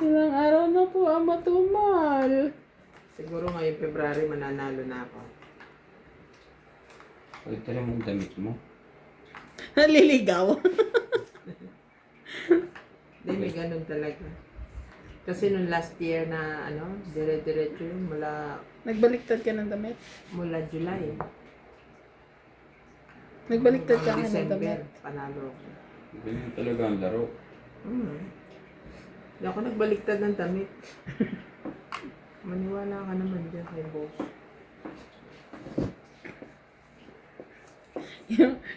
Ilang araw na po ang matumal. Siguro ngayong February mananalo na ako. Pagkita mo ang damit mo. Naliligaw. Hindi, may ganun talaga. Kasi nung last year na dire-diretso yun Nagbaliktad ka ng damit? mula July. Nagbaliktad ka Hanggang ng damit? December, panalo ako. Ganyan talaga ang laro. Hindi ako nagbaliktad ng damit. Maniwala ka naman dyan kay boss.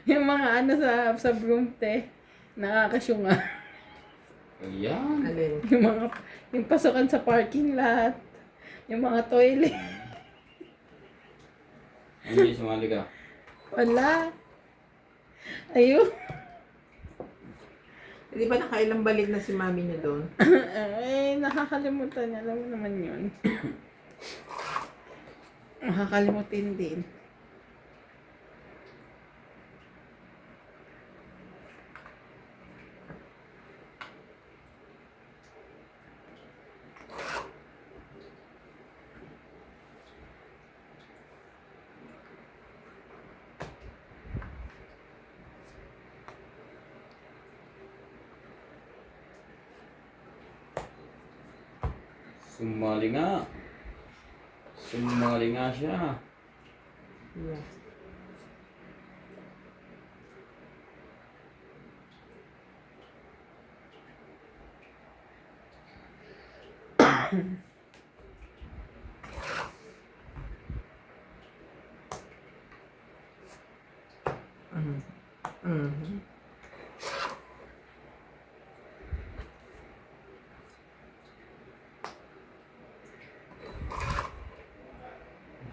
yung mga ano sa Brumte, nakakasyunga. Ayan. Alin? Yung pasukan sa parking lot, yung mga toilet. Hindi, sumali ka. Wala. Ayun. Di ba nakailang balik na si mami niya doon? Nakakalimutan niya. Alam mo naman yun. Nakakalimutin din. Sumali nga. Sumali nga siya. Yeah. Mm-hmm.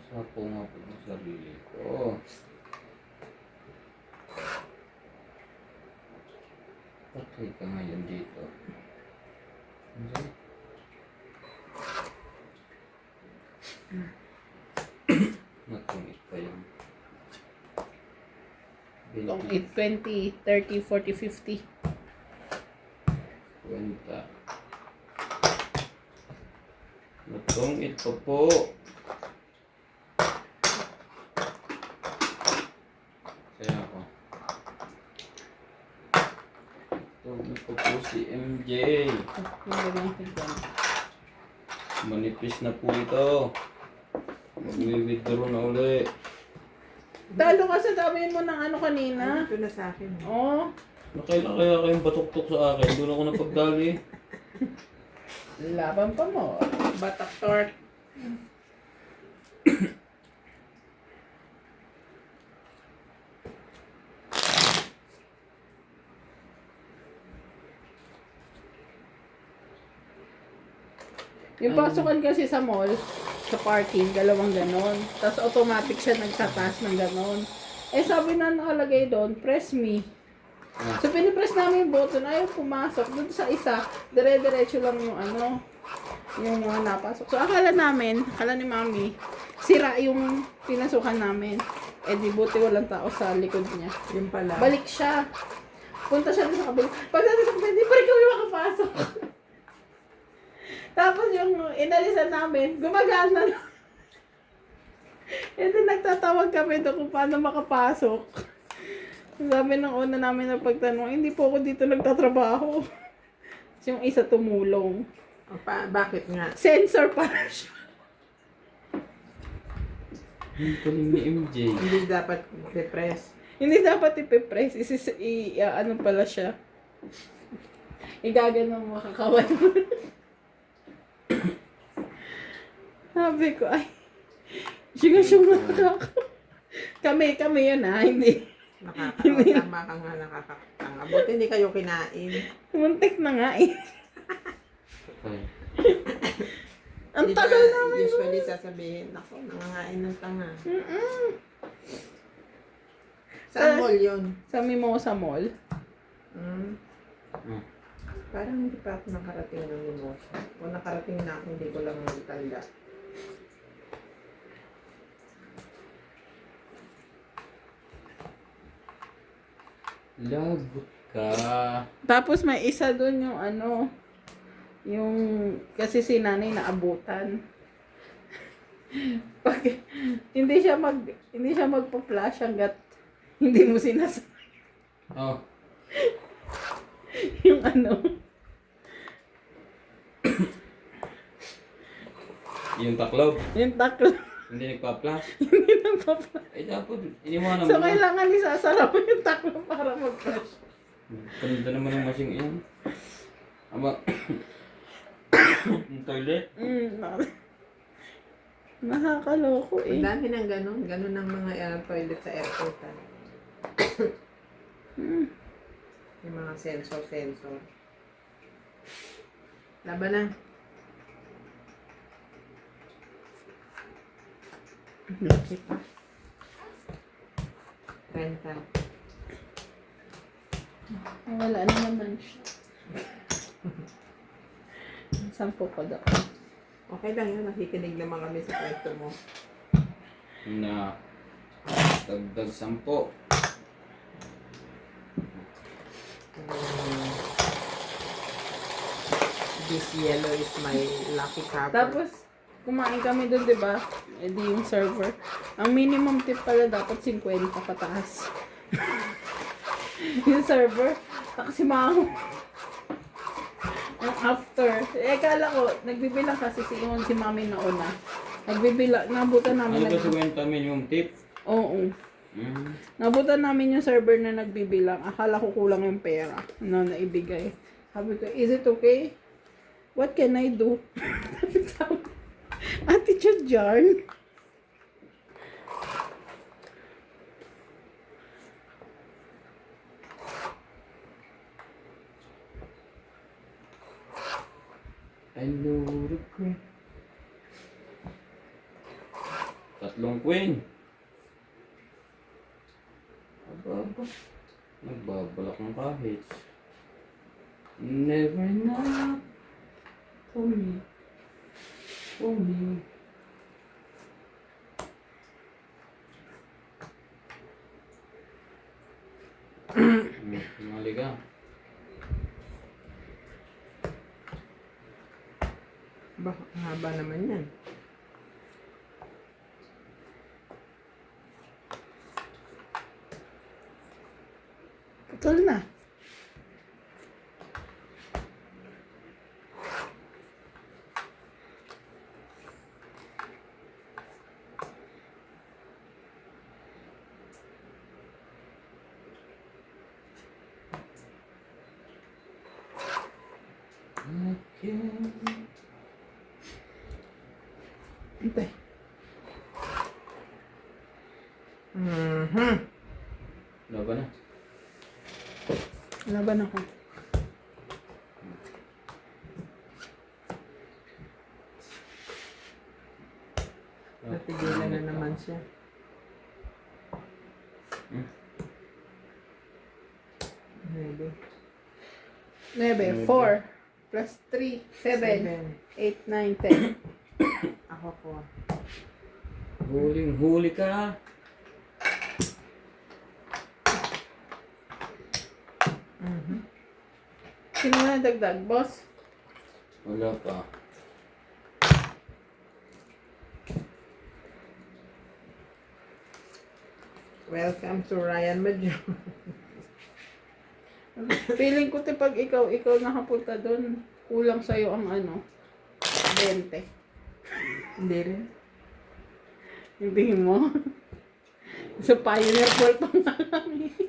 Sapo nga po ng sarili ko. Patay ka ngayon dito. Okay. Natungit pa yun. Itong 20, 30, 40, 50. Kwenta. Natungit pa po. Kaya ako. Natungit pa po si MJ. Manipis na po ito. Mag-withdraw na uli. Talo ka sa dami mo ng ano kanina. Ito na sa akin. Oh, Nakailan kaya kayong batuktok sa akin? Doon ako napagdali. laban pa mo. Batak tort. Yung pasukan kasi sa mall, sa parking, dalawang ganon. Tapos automatic siya nagtataas ng ganon. Eh sabi na nakalagay doon, press me. So pinipress namin yung button, ayaw pumasok. Doon sa isa, dire-diretso lang yung ano, yung mga napasok. So akala ni mami, sira yung pinasukan namin. Eh di buti walang tao sa likod niya. Yung pala. Balik siya. Punta siya sa kabila. Pagdating sa kabila, hindi pa rin kami makapasok. Tapos yung inalisan namin, gumagana na. And then nagtatawag kami doon kung paano makapasok. Sabi ng una namin na pagtanong, hindi po ako dito nagtatrabaho. Yung isa tumulong. Bakit nga? Sensor para siya. Ang galing ni MJ. Hindi dapat depress. Hindi dapat ipipress. Ano pala siya. Igaganong makakawan. Sabi ko, ay, syunga-syunga ako. Kami yun hindi. Tama ka nga, nakakatanga. Buti hindi kayo kinain. Muntik na nga eh. Okay. Ang Di ba, tagal namin. usually sasabihin, ako, nangangain ng tanga. Saan mall yun? Sa Mimosa Mall. Hmm. Hmm. Parang hindi pa ako nakarating ng Mimosa. Kung nakarating na ako, hindi ko lang tanda. Lagot ka. Tapos may isa doon yung ano, yung kasi si nanay naabutan. Pag hindi siya magpa-flash hangga't hindi mo sinasabi Oh. yung ano. Yung taklob. Yung taklo. Hindi nagpa-flash. Hindi nagpa-flash. Eh dapat iniwanan So mo na. kailangan isasara mo yung taklo para mag-flash. Ganda naman ng machine yan. Aba, yung toilet. Nakakaloko Ang eh. dami ng ganun. Ganun ng mga toilet sa airport. Yung mga sensor. Laban na. Laki pa. 30. Wala na naman siya. 10 ko daw. Okay lang yun. Nakikinig naman kami sa kwento mo. Na dagdag 10. This yellow is my lucky cover. Tapos, kumain kami doon, di ba? Eh di yung server. Ang minimum tip pala dapat 50 pataas. Yung server, nakasimahon. Ang after. Eh, kala ko, nagbibilang kasi si mami na una. Nagbibilang, nabutan namin. Ano ba sa kwenta minimum tip? Oo. Nabutan namin yung server na nagbibilang. Akala ko kulang yung pera na naibigay. Sabi ko, is it okay? What can I do? Attitude yarn. I know the queen. 3 queen. Aba. Nagbabalak ng kahit. Never enough for me. For me. Mali ka. Ba, ang haba naman yan. Putol na. Ante. Laban na. Laban ako. Natigilan na naman siya. Maybe. 9, 4, plus 3, 7, 8, 9, 10. Ako po. Huling-huli ka. Sino na dagdag, boss? Wala pa. Welcome to Ryan Majo. Feeling ko pag ikaw nakapunta doon, kulang sa'yo ang 20. Hindi rin. Hindi mo. Sa Pioneer Port pa nga lang eh.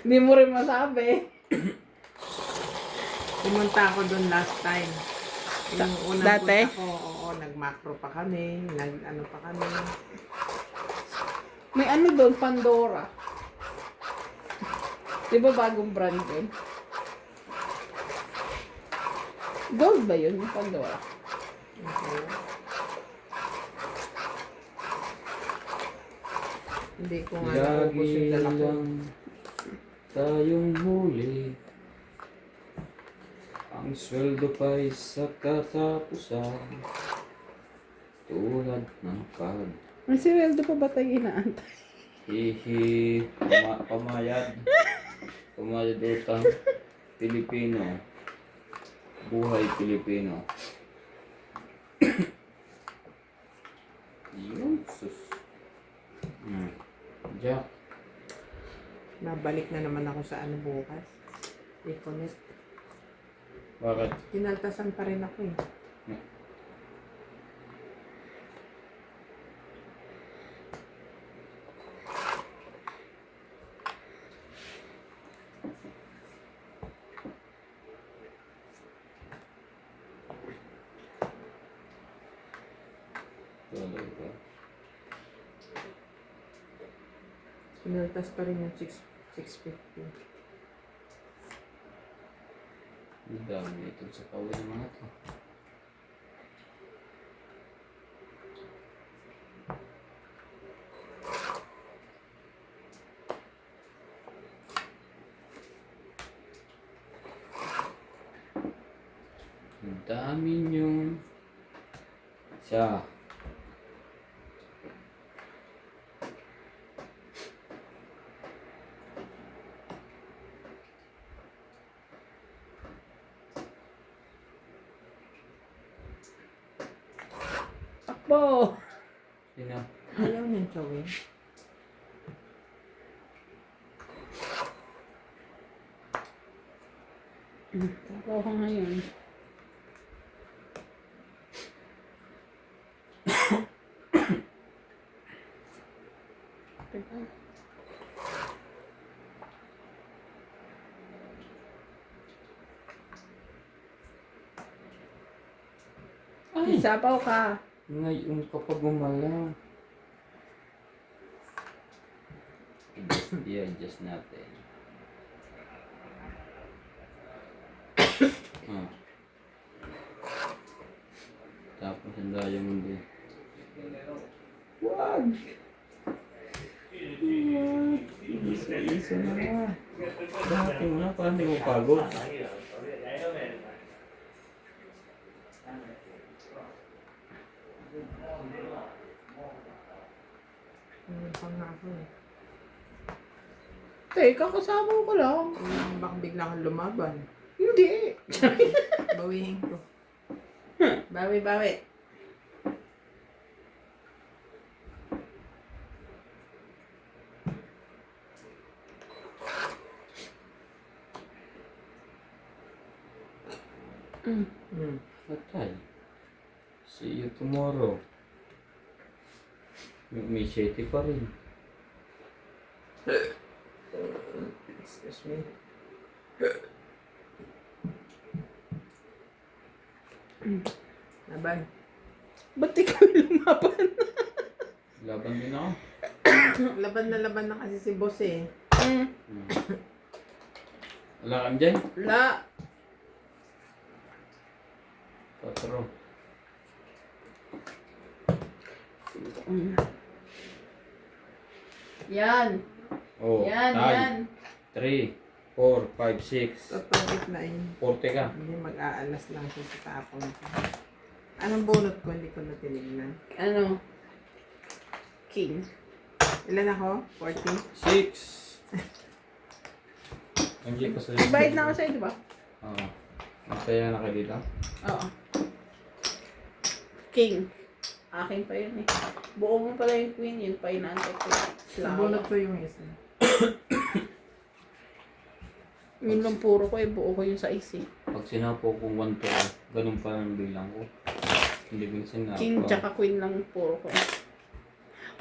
Hindi mo rin masabi. Pumunta ako doon last time. Yung unang Dati? punta ko, oo, nag-macro pa kami, nag-ano pa kami. May doon, Pandora. Di ba bagong brand yun? Gold ba yun, yung Pandora? Okay. Hindi ko nga naubos Lagi yung dala ko. lang tayong huli. Ang sweldo pa'y sa katapusan. Tulad ng pag. May siweldo pa ba tayo inaantay? Hihi. Pamayad. Pamayad utang. Pilipino. Buhay Pilipino. Yun. Sus. Jack. Nabalik na naman ako sa bukas. Econet. Bakit? Kinaltasan pa rin ako eh. talaga. Pinaltas pa rin yung 650. Ang dami ito sa kawin ng mga to. Ang dami nyo. Siya. Takbo! Sino? Ayaw niyang chawin. Takbo ko ngayon. Teka. Ay! Sapaw ka. Ngayon kapag gumalaw. I-adjust natin. Ah. Tapos ang diamond din. Wag! Isa na. Dati mo na, parang hindi mo pagod. Ano pang nga ako eh. Teka, kasama ko lang. Baka bigla kang lumaban. Hindi. Bawihin ko. Bawi. Patay. See you tomorrow. May shitty pa rin. Excuse me. Laban. Ba't ikaw lumaban? Laban din ako. Laban na kasi si boss eh. Wala kang dyan? La. 4. Yan. Oh, Yan, tie. yan. 3, 4, 5, 6. Kapag na yun. 40 ka. Hindi mag-aalas lang siya sa tapon. Anong bunot ko? Hindi ko na tinignan. Ano? King. Ilan ako? 40? 6. Hindi pa sa Bayad na ako sa'yo, di ba? Oo. Masaya na kayo dito? Oo. King. Akin pa yun eh. Buo mo pala yung queen, yun pa inantay ko. Sa bunot ko yung isa. Yun lang puro ko eh, buo ko yung sa isi. Pag sinapo kong 1 to, ganun pa ang bilang ko. Hindi ko sinapo. King tsaka queen lang puro ko eh.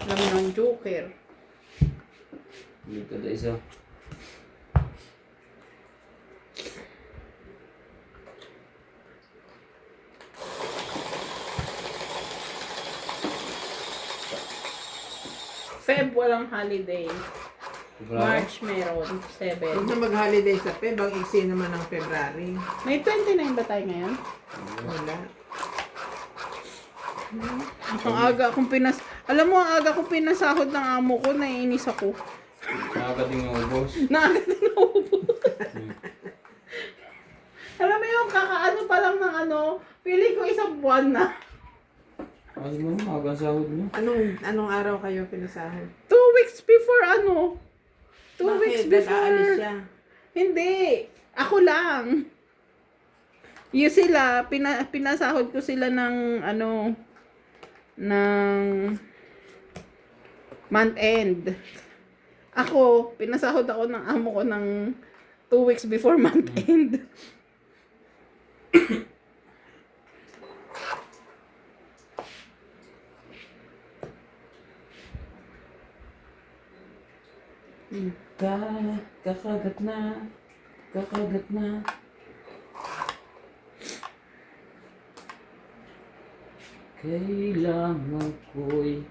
Alam mo ng joker. Dito na isa. Feb walang holiday. March meron. 7. Huwag na mag-holiday sa Feb. Ang iksi naman ng February. May 29 ba tayo ngayon? Wala. Ang aga akong Alam mo, ang aga akong pinasahod ng amo ko, naiinis ako. Nakakading yung ubos. Naaga din naubos. Alam mo yung kakaano pa lang ng pili ko isang buwan na. Ano mo, magang sahod nyo? Anong araw kayo pinasahod? 2 weeks before 2 Bakit? weeks Dahil before. aalis siya. Hindi. Ako lang. Yung sila, pinasahod ko sila ng ng month end. Ako, pinasahod ako ng amo ko ng 2 weeks before month end. Kakagat na. Kakagat na. Kailangan ko'y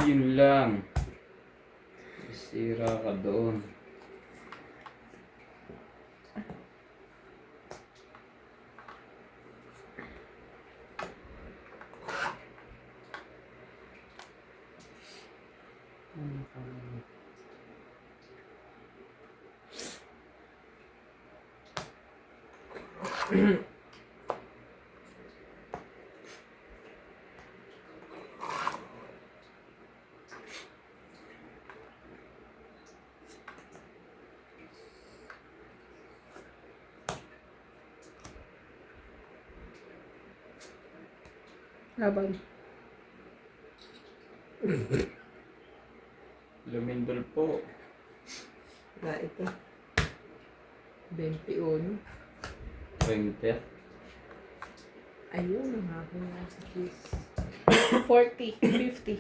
yun lang. Sira ka doon. Laban. Lumindol po. Na ito. 21. 20. Ayun, ang aking nasa kiss. 40, 50.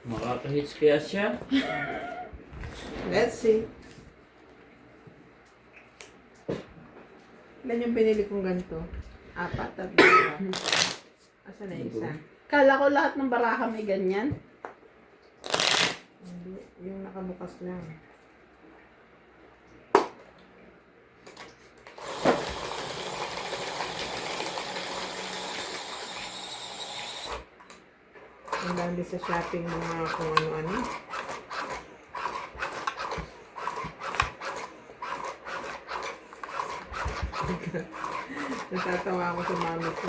Makaka-hits kaya siya? Let's see. Ilan yung binili kong ganito? 4 at 2. Asa na isa? Kala ko lahat ng baraha may ganyan. Hindi, yung nakabukas lang. Ang dami sa shopping ng mga kung ano-ano. Natatawa ako sa mami ko.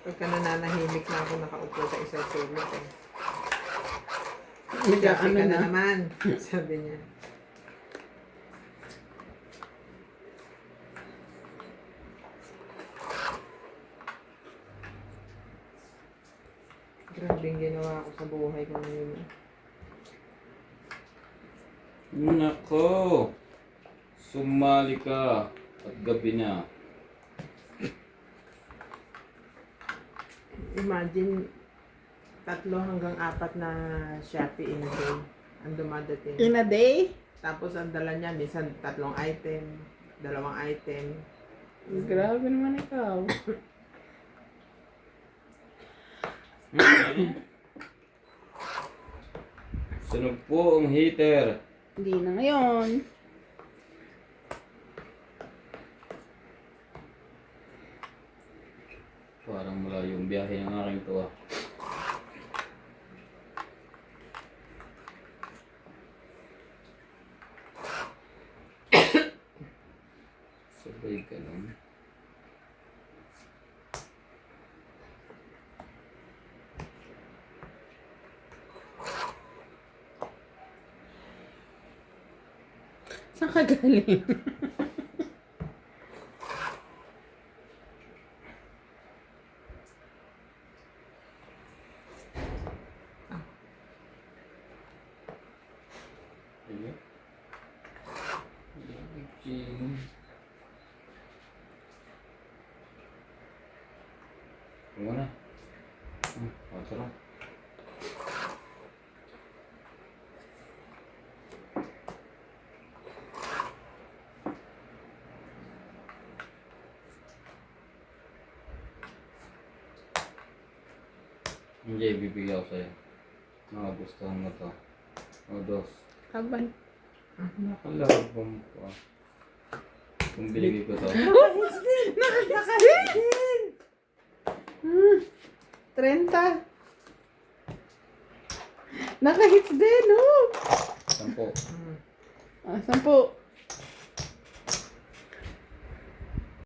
Pagka nananahimik na ako nakaupo sa isang sulok eh. Shopping ka Ano na na? naman, sabi niya. Grabe yung ginawa ko sa buhay ko ngayon. Nako! Sumali ka at gabi na. Imagine, 3 hanggang 4 na Shopee in a day ang dumadating. In a day? Tapos ang dala niya, minsan 3 item, 2 item. Grabe naman ikaw. Sunog po ang heater. Hindi na ngayon. Parang malayo yung biyahe ng aking tuwa. Sabay ganun. Saan ka galing? Ayun. Jing. Ano na? Ito lang. Hindi, bibigyan ko sa'yo. Nakagustuhan mo to. O, dos. Laban. Nakalabang pa. Kung binigay ko to. Nakahit! 30. Nakahits din, oh. 10. Ah, 10.